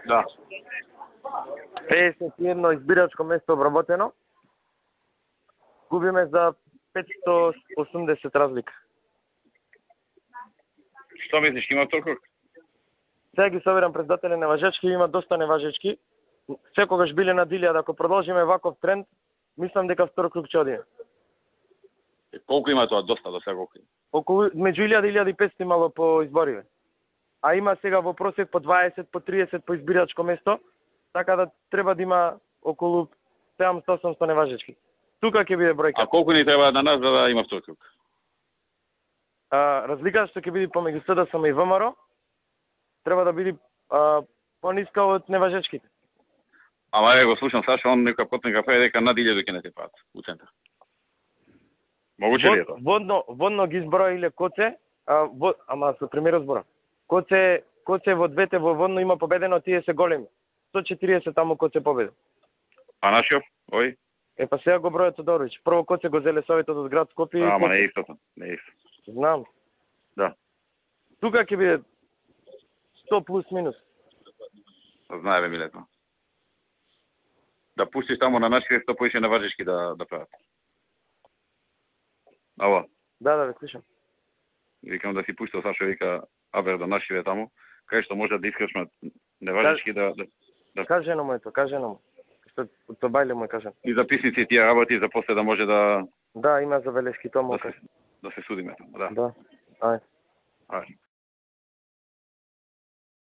Да. 51 избирачко место обработено. Губиме за 580 разлика. Што мислиш, ќе има толку? Сега ги собирам председатели неважечки, има доста неважечки. Секогаш биле над 1000, ако продолжиме ваков тренд, мислам дека втор круг ќе одиме. Колку има тоа? Доста, до сега колку? Околу меѓу 1000 и 1500 имало по избориве. А има сега во просек по 20, по 30 по избирачко место, така да треба да има околу 700-800 неважечки. Тука ќе биде бројка. А колку ни треба на нас за да има втор круг? Разликата што ќе биде помеѓу СДСМ и ВМРО треба да биде пониска од неважечките. Ама го слушам Саша, он нека потне кафе дека над 1000 ќе не се пат у центар. Могуче ли е тоа? Водно ги изброиле Коце, ама со пример збора. Коце во двете во водно има победено, тие се големи. 140 таму Коце победи. А нашиот? Ој? Па сега го бројат Тодорович. Прво Коце го зеле советот од град Скопје. Ама не е истото, не е истото. Знам. Да. Тука ќе биде 100 плюс минус. Знаеме милето. Да пуштиш таму на нашите 100 поише неважечки да прават. Ало? Да, ве слушам. Викам да си пуштил Сашо, вика, абер да нашиве таму, кај што може да искашмат неважечки да... Каже на моето, каже на му. Што то бајле му кажам. И записници тие работи за после да може да... Да, има забелешки, тоа му да се судиме таму, да. Да, ај. Ај.